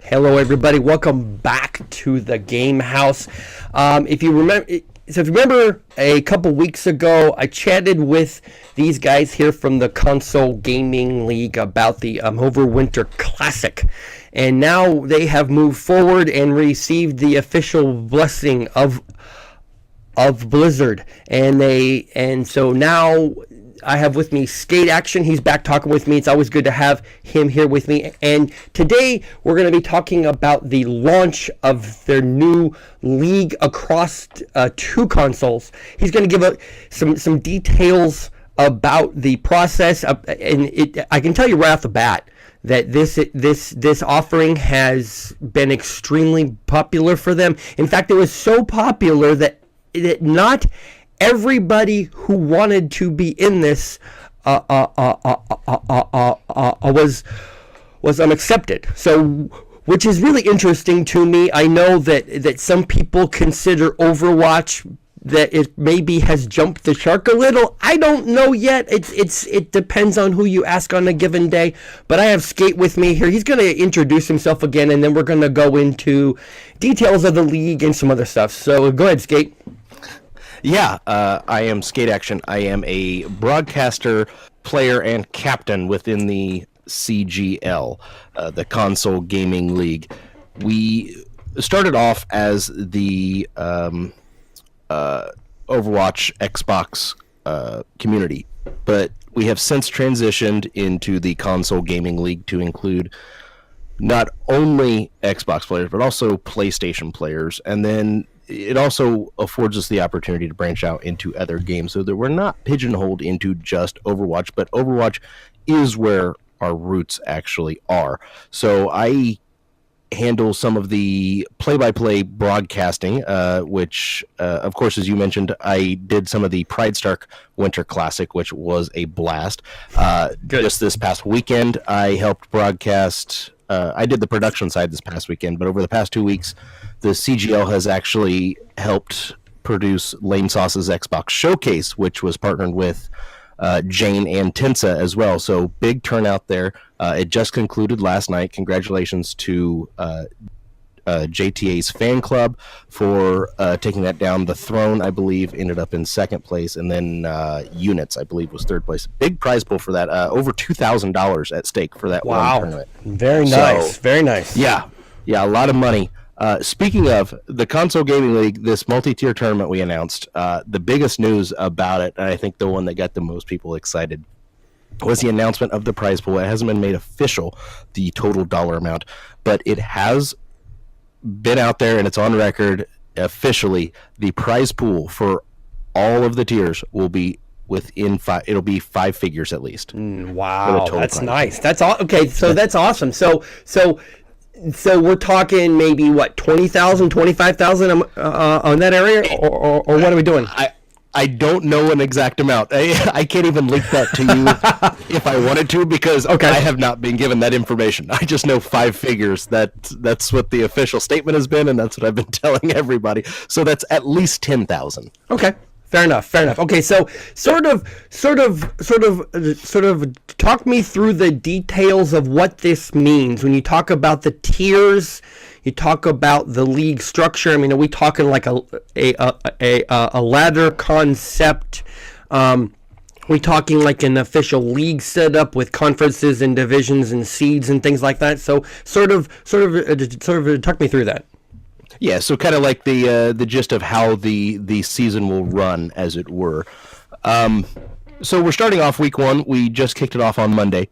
Hello, everybody. Welcome back to the Game House. If you remember, a couple weeks ago, I chatted with these guys here from the Console Gaming League about the Overwinter Classic, and now they have moved forward and received the official blessing of Blizzard, and so now I have with me SkateAction. He's back talking with me. It's always good to have him here with me. And today we're going to be talking about the launch of their new league across two consoles. He's going to give some details about the process, I can tell you right off the bat that this offering has been extremely popular for them. In fact, it was so popular that not everybody who wanted to be in this was accepted. So, which is really interesting to me. I know that some people consider Overwatch that it maybe has jumped the shark a little. I don't know yet. It depends on who you ask on a given day. But I have Skate with me here. He's going to introduce himself again, and then we're going to go into details of the league and some other stuff. So go ahead, Skate. Yeah, I am SkateAction. I am a broadcaster, player, and captain within the CGL, the Console Gaming League. We started off as the Overwatch Xbox community, but we have since transitioned into the Console Gaming League to include not only Xbox players, but also PlayStation players, and then it also affords us the opportunity to branch out into other games so that we're not pigeonholed into just Overwatch, but Overwatch is where our roots actually are. So I handle some of the play-by-play broadcasting, which, of course, as you mentioned, I did some of the Pride Stark Winter Classic, which was a blast. Just this past weekend, I helped broadcast. I did the production side this past weekend, but over the past 2 weeks, the CGL has actually helped produce Lane Sauce's Xbox Showcase, which was partnered with Jane and Tensa as well. So big turnout there. It just concluded last night. Congratulations to JTA's fan club for taking that down. The Throne, I believe, ended up in second place, and then Units, I believe, was third place. Big prize pool for that. Over $2,000 at stake for that one tournament. Very nice. Very nice. Yeah, a lot of money. Speaking of the Console Gaming League, this multi-tier tournament we announced, the biggest news about it, and I think the one that got the most people excited, was the announcement of the prize pool. It hasn't been made official, the total dollar amount, but it has been out there and it's on record officially. The prize pool for all of the tiers will be within it'll be five figures at least. Wow, that's nice. That's all. Okay, so that's awesome. So we're talking maybe what, 20,000, 25,000 on that area, or what are we doing? I don't know an exact amount. I can't even link that to you if I wanted to, because I have not been given that information. I just know five figures. That's what the official statement has been, and that's what I've been telling everybody. So that's at least 10,000. Okay. Fair enough. Okay, so sort of talk me through the details of what this means when you talk about the tiers. You talk about the league structure. I mean, are we talking like a ladder concept? We talking like an official league setup with conferences and divisions and seeds and things like that? So sort of talk me through that. Yeah, so kind of like the gist of how the season will run, as it were. So we're starting off week one. We just kicked it off on Monday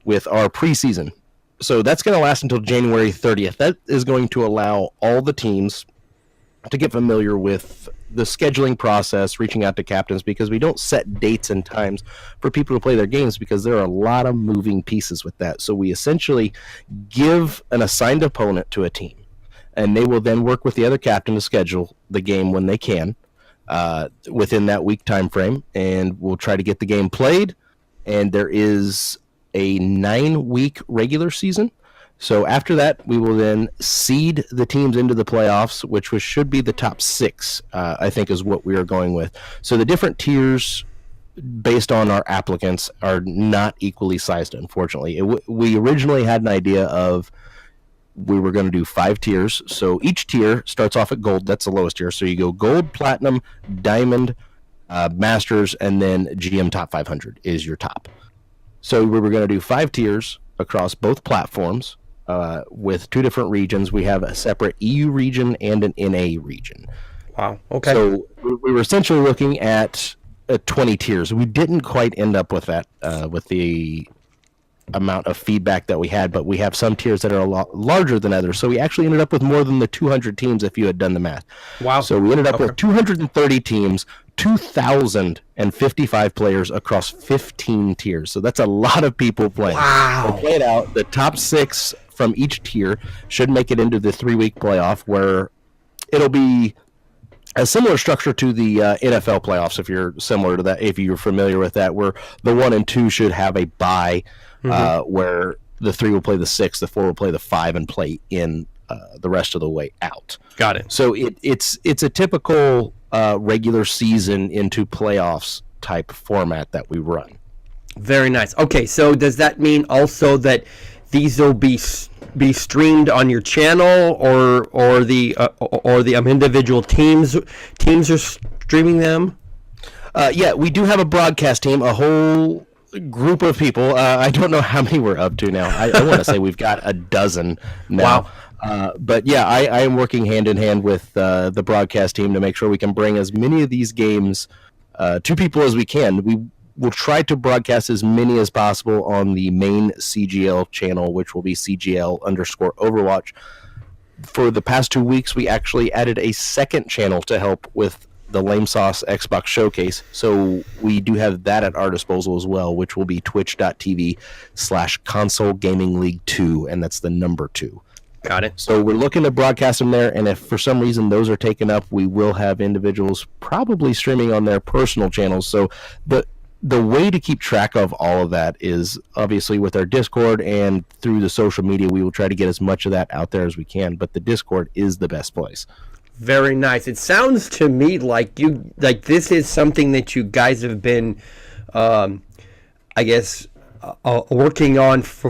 with our preseason. So that's going to last until January 30th. That is going to allow all the teams to get familiar with the scheduling process, reaching out to captains, because we don't set dates and times for people to play their games because there are a lot of moving pieces with that. So we essentially give an assigned opponent to a team, and they will then work with the other captain to schedule the game when they can within that week time frame, and we'll try to get the game played. And there is a 9-week regular season. So after that, we will then seed the teams into the playoffs, which should be the top 6, I think is what we are going with. So the different tiers based on our applicants are not equally sized, unfortunately. We originally had an idea of we were going to do 5 tiers. So each tier starts off at gold. That's the lowest tier. So you go gold, platinum, diamond, masters, and then GM top 500 is your top. So we were going to do 5 tiers across both platforms with 2 different regions. We have a separate EU region and an NA region. Wow. Okay. So we were essentially looking at 20 tiers. We didn't quite end up with that with the amount of feedback that we had, but we have some tiers that are a lot larger than others. So we actually ended up with more than the 200 teams if you had done the math. Wow. So we ended up with 230 teams, 2,055 players across 15 tiers. So that's a lot of people playing. Wow. So play it out. The top 6 from each tier should make it into the 3-week playoff, where it'll be a similar structure to the NFL playoffs, if you're similar to that, if you're familiar with that, where the 1 and 2 should have a bye, where the 3 will play the 6, the 4 will play the 5, and play in the rest of the way out. Got it. So it's a typical regular season into playoffs type format that we run. Very nice. Okay, so does that mean also that these will be streamed on your channel, or the individual teams are streaming them? Yeah, we do have a broadcast team, a whole group of people. I don't know how many we're up to now. I want to say we've got a dozen now. Wow. But yeah, I am working hand in hand with the broadcast team to make sure we can bring as many of these games to people as we can. We will try to broadcast as many as possible on the main CGL channel, which will be CGL_Overwatch. For the past 2 weeks, we actually added a second channel to help with the Lame Sauce Xbox Showcase. So we do have that at our disposal as well, which will be twitch.tv/Console Gaming League 2, and that's the number 2. Got it. So we're looking to broadcast them there, and if for some reason those are taken up, we will have individuals probably streaming on their personal channels. So the way to keep track of all of that is obviously with our Discord, and through the social media, we will try to get as much of that out there as we can, but the Discord is the best place. Very nice. It sounds to me like this is something that you guys have been, I guess, working on for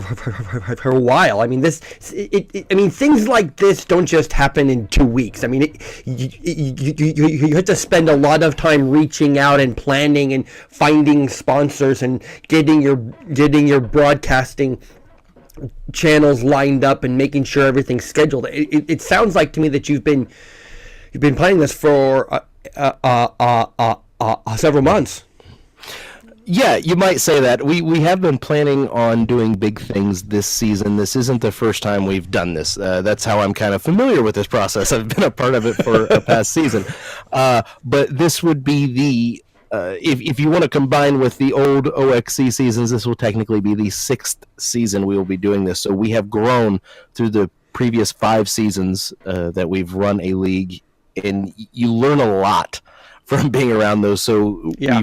a while. I mean, things like this don't just happen in 2 weeks. I mean, you have to spend a lot of time reaching out and planning and finding sponsors and getting your broadcasting channels lined up and making sure everything's scheduled. It sounds like to me that you've been planning this for several months. Yeah, you might say that. We have been planning on doing big things this season. This isn't the first time we've done this. That's how I'm kind of familiar with this process. I've been a part of it for a past season. But this would be the, if you want to combine with the old OXC seasons, this will technically be the 6th season we will be doing this. So we have grown through the previous 5 seasons that we've run a league, and you learn a lot from being around those. So yeah.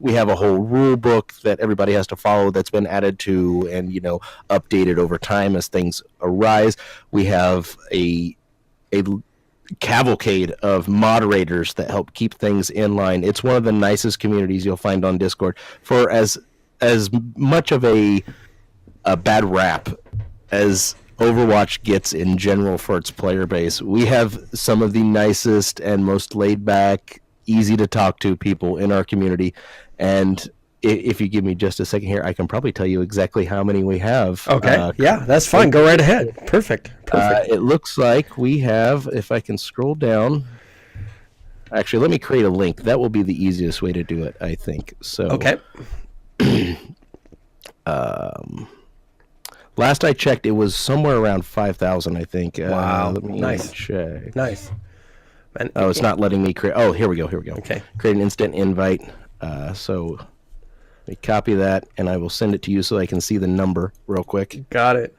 We have a whole rule book that everybody has to follow that's been added to and, updated over time as things arise. We have a cavalcade of moderators that help keep things in line. It's one of the nicest communities you'll find on Discord. For as much of a bad rap as Overwatch gets in general for its player base, we have some of the nicest and most laid back, easy to talk to people in our community. And if you give me just a second here, I can probably tell you exactly how many we have. Okay. Yeah, that's fine. Go right ahead. Perfect. It looks like we have, if I can scroll down. Actually, let me create a link. That will be the easiest way to do it, I think. So okay. Last I checked, it was somewhere around 5,000, I think. Wow. Let me Nice. check. Nice. And, Oh, it's not letting me create. Oh, here we go. Okay. Create an instant invite. So let me copy that, and I will send it to you so I can see the number real quick. Got it.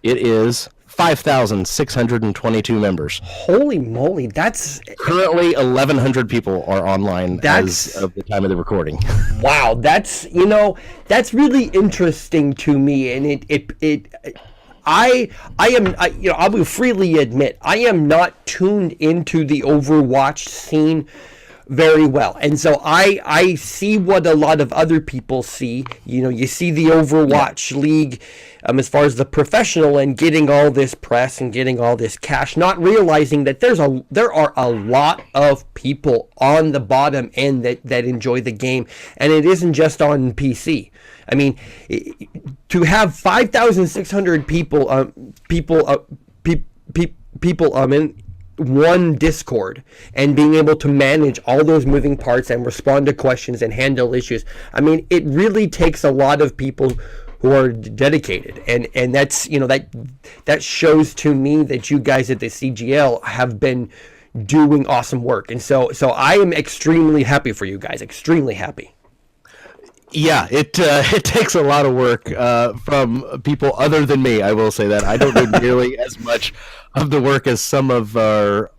It is 5,622 members. Holy moly, that's Currently, 1,100 people are online as of the time of the recording. wow. That's really interesting to me, and I will freely admit I am not tuned into the Overwatch scene very well. And so I see what a lot of other people see. You see the Overwatch League, as far as the professional and getting all this press and getting all this cash, not realizing that there are a lot of people on the bottom end that enjoy the game, and it isn't just on PC. I mean, to have 5,600 people in one Discord and being able to manage all those moving parts and respond to questions and handle issues. I mean, it really takes a lot of people who are dedicated, and that's that shows to me that you guys at the CGL have been doing awesome work, and so I am extremely happy for you guys, extremely happy. Yeah, it takes a lot of work from people other than me. I will say that I don't do nearly as much of the work as some of our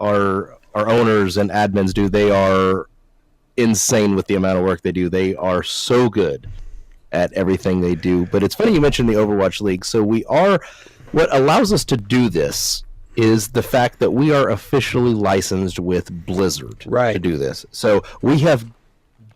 owners and admins do. They are insane with the amount of work they do. They are so good at everything they do. But it's funny you mentioned the Overwatch League. So what allows us to do this is the fact that we are officially licensed with Blizzard to do this. So we have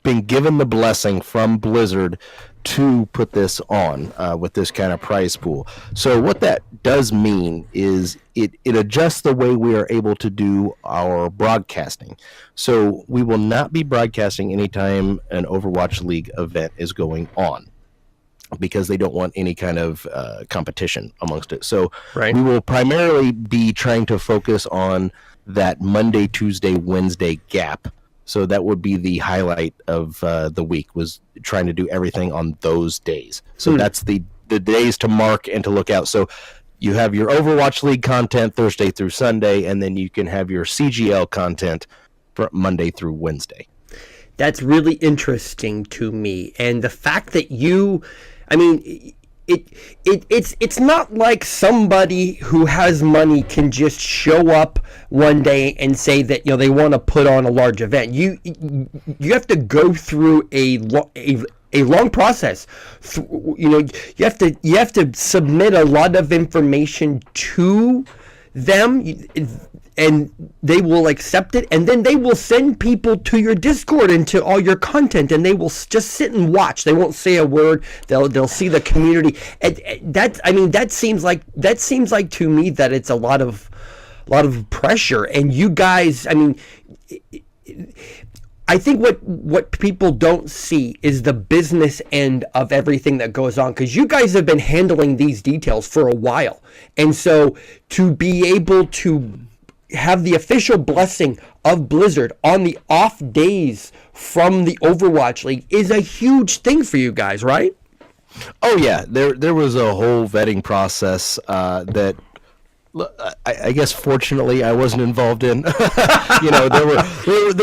been given the blessing from Blizzard to put this on with this kind of prize pool. So what that does mean is it adjusts the way we are able to do our broadcasting. So we will not be broadcasting anytime an Overwatch League event is going on, because they don't want any kind of competition amongst it. So we will primarily be trying to focus on that Monday, Tuesday, Wednesday gap. So that would be the highlight of the week, was trying to do everything on those days. So that's the days to mark and to look out. So you have your Overwatch League content Thursday through Sunday, and then you can have your CGL content for Monday through Wednesday. That's really interesting to me. And the fact that it's not like somebody who has money can just show up one day and say that they want to put on a large event. You have to go through a long process. You have to submit a lot of information to them, and they will accept it, and then they will send people to your Discord and to all your content, and they will just sit and watch. They won't say a word. They'll see the community. And that seems like to me that it's a lot of pressure. And you guys, I think what people don't see is the business end of everything that goes on, because you guys have been handling these details for a while, and so to be able to have the official blessing of Blizzard on the off days from the Overwatch League is a huge thing for you guys, right? Oh yeah, there was a whole vetting process that I guess fortunately I wasn't involved in. There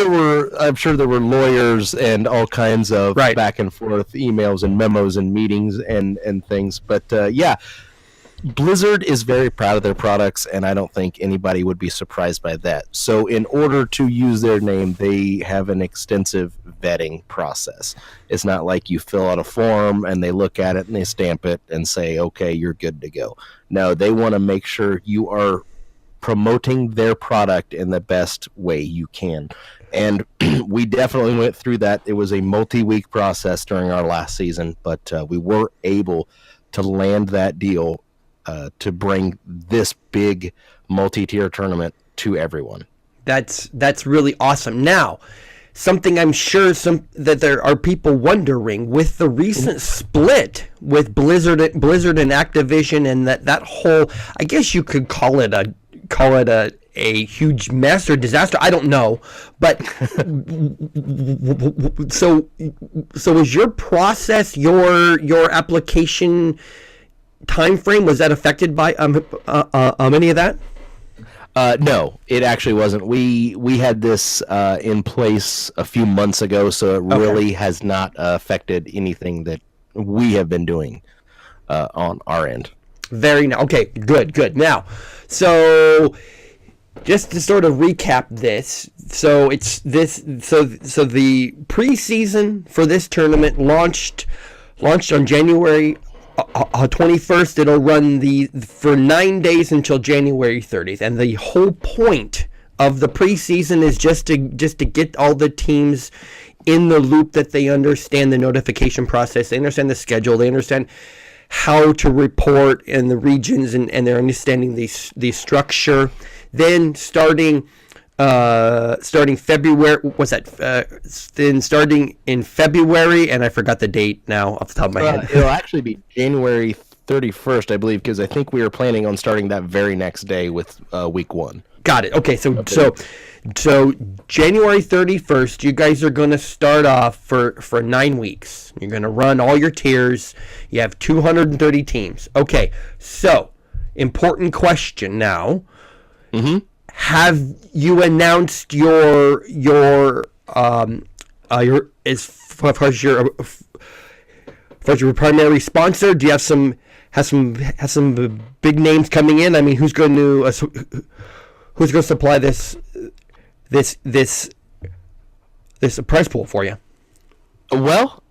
were I'm sure there were lawyers and all kinds of back and forth emails and memos and meetings and things, but yeah. Blizzard is very proud of their products, and I don't think anybody would be surprised by that. So in order to use their name, they have an extensive vetting process. It's not like you fill out a form and they look at it and they stamp it and say, okay, you're good to go. No, they want to make sure you are promoting their product in the best way you can. And we definitely went through that. It was a multi-week process during our last season, but we were able to land that deal to bring this big multi-tier tournament to everyone. That's really awesome. Now, something I'm sure that there are people wondering, with the recent split with Blizzard and Activision, and that whole, I guess you could call it a huge mess or disaster. I don't know, but so is your process, your application time frame, was that affected by any of that? No, it actually wasn't. We had this in place a few months ago, so it really has not affected anything that we have been doing on our end. Okay, good. Now, so just to sort of recap this, so it's this. So the preseason for this tournament launched on January 21st. It'll run for 9 days until January 30th, and the whole point of the preseason is just to get all the teams in the loop, that they understand the notification process, they understand the schedule, they understand how to report in the regions, and they're understanding the structure. Then starting February, what's that? Then starting in February, and I forgot the date now off the top of my head. It'll actually be January 31st, I believe, because I think we were planning on starting that very next day with week 1. Got it. Okay, so January 31st, you guys are going to start off for 9 weeks. You're going to run all your tiers. You have 230 teams. Okay, so important question now. Mm-hmm. Have you announced your as far as your primary sponsor? Do you have some big names coming in? I mean, who's going to supply this prize pool for you? Well,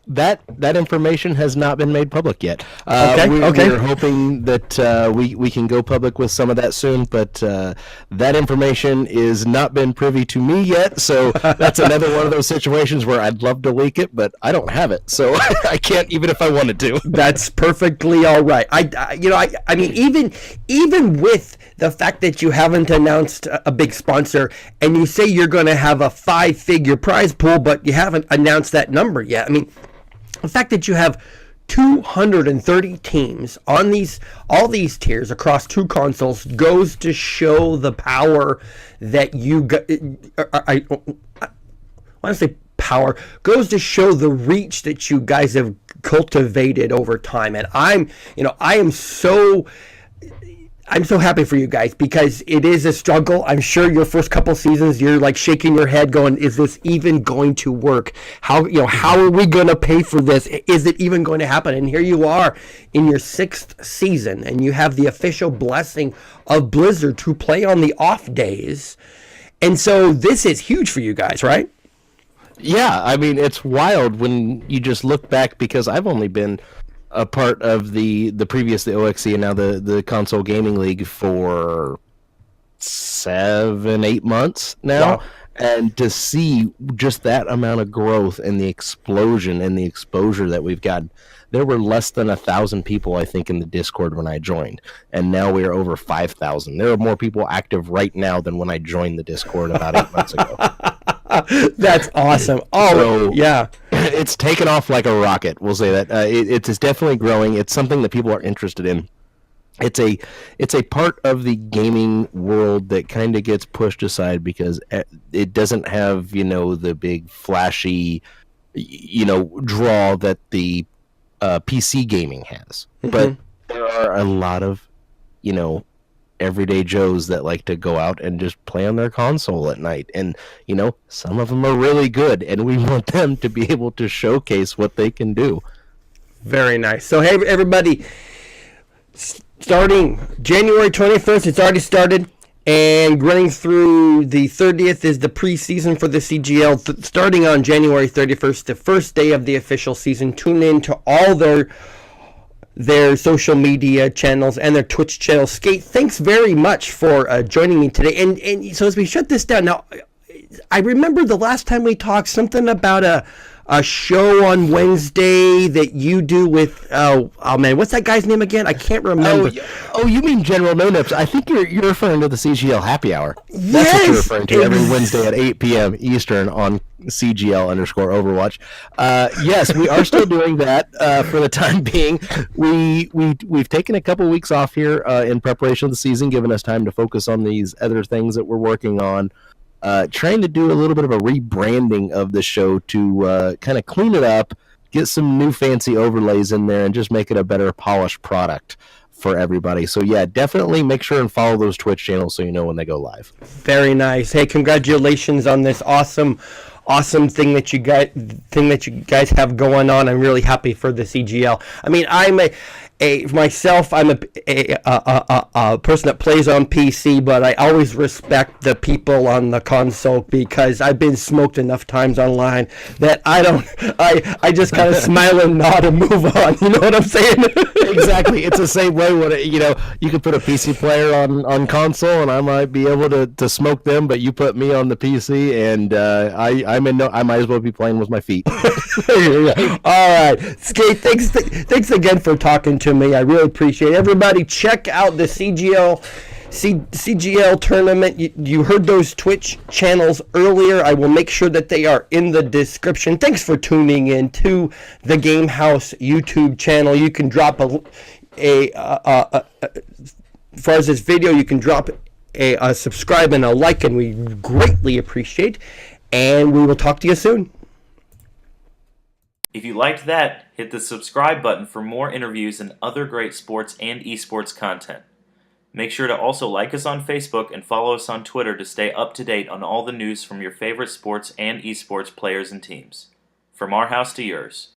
that information has not been made public yet. We're hoping that we can go public with some of that soon, but that information is not been privy to me yet. So that's another one of those situations where I'd love to leak it, but I don't have it, so I can't, even if I wanted to. That's perfectly all right. I mean, even with the fact that you haven't announced a big sponsor, and you say you're going to have a 5-figure prize pool, but you haven't announced that number yet. I mean, the fact that you have 230 teams on all these tiers across 2 consoles goes to show the power that you got. I want to say power, goes to show the reach that you guys have cultivated over time. And I'm so happy for you guys, because it is a struggle. I'm sure your first couple seasons, you're like shaking your head going, is this even going to work? How are we going to pay for this? Is it even going to happen? And here you are in your 6th season, and you have the official blessing of Blizzard to play on the off days. And so this is huge for you guys, right? Yeah, I mean, it's wild when you just look back, because I've only been a part of the previous, the OXC, and now the console gaming league for 7-8 months now. Wow. And to see just that amount of growth and the explosion and the exposure that we've got. There were less than 1,000 people, I think, in the Discord when I joined, and now we are over 5,000. There are more people active right now than when I joined the Discord about 8 months ago. That's awesome. Oh, so, yeah. It's taken off like a rocket, we'll say that. It's definitely growing. It's something that people are interested in. It's a part of the gaming world that kind of gets pushed aside because it doesn't have, the big flashy, draw that the PC gaming has. Mm-hmm. But there are a lot of, everyday Joes that like to go out and just play on their console at night. And, some of them are really good, and we want them to be able to showcase what they can do. Very nice. So, hey, everybody, starting January 21st, it's already started, and running through the 30th is the preseason for the CGL. Starting on January 31st, the first day of the official season, tune in to all their social media channels and their Twitch channel. Skate, thanks very much for joining me today. And so as we shut this down, now, I remember the last time we talked, something about a show on Wednesday that you do with, oh man, what's that guy's name again? I can't remember. Oh, you mean General No Nips. I think you're referring to the CGL Happy Hour. Yes, that's what you're referring to, every Wednesday at 8 p.m. Eastern on CGL_Overwatch. Yes, we are still doing that for the time being. We've taken a couple weeks off here in preparation of the season, giving us time to focus on these other things that we're working on. Trying to do a little bit of a rebranding of the show to kind of clean it up, get some new fancy overlays in there, and just make it a better polished product for everybody. So yeah, definitely make sure and follow those Twitch channels so you know when they go live. Very nice. Hey, congratulations on this awesome thing that you guys have going on. I'm really happy for the CGL. I mean, I'm a person that plays on PC, but I always respect the people on the console because I've been smoked enough times online that I just kind of smile and nod and move on. You know what I'm saying? Exactly. It's the same way when you could put a PC player on console, and I might be able to smoke them, but you put me on the PC, and I might as well be playing with my feet. All right, Skate. Thanks again for talking to me. I really appreciate it. Everybody, check out the CGL tournament. You heard those Twitch channels earlier. I will make sure that they are in the description. Thanks for tuning in to the Game Haus YouTube channel. You can drop as far as this video, you can drop a subscribe and a like, and we greatly appreciate. And we will talk to you soon. If you liked that, hit the subscribe button for more interviews and other great sports and esports content. Make sure to also like us on Facebook and follow us on Twitter to stay up to date on all the news from your favorite sports and esports players and teams. From our house to yours.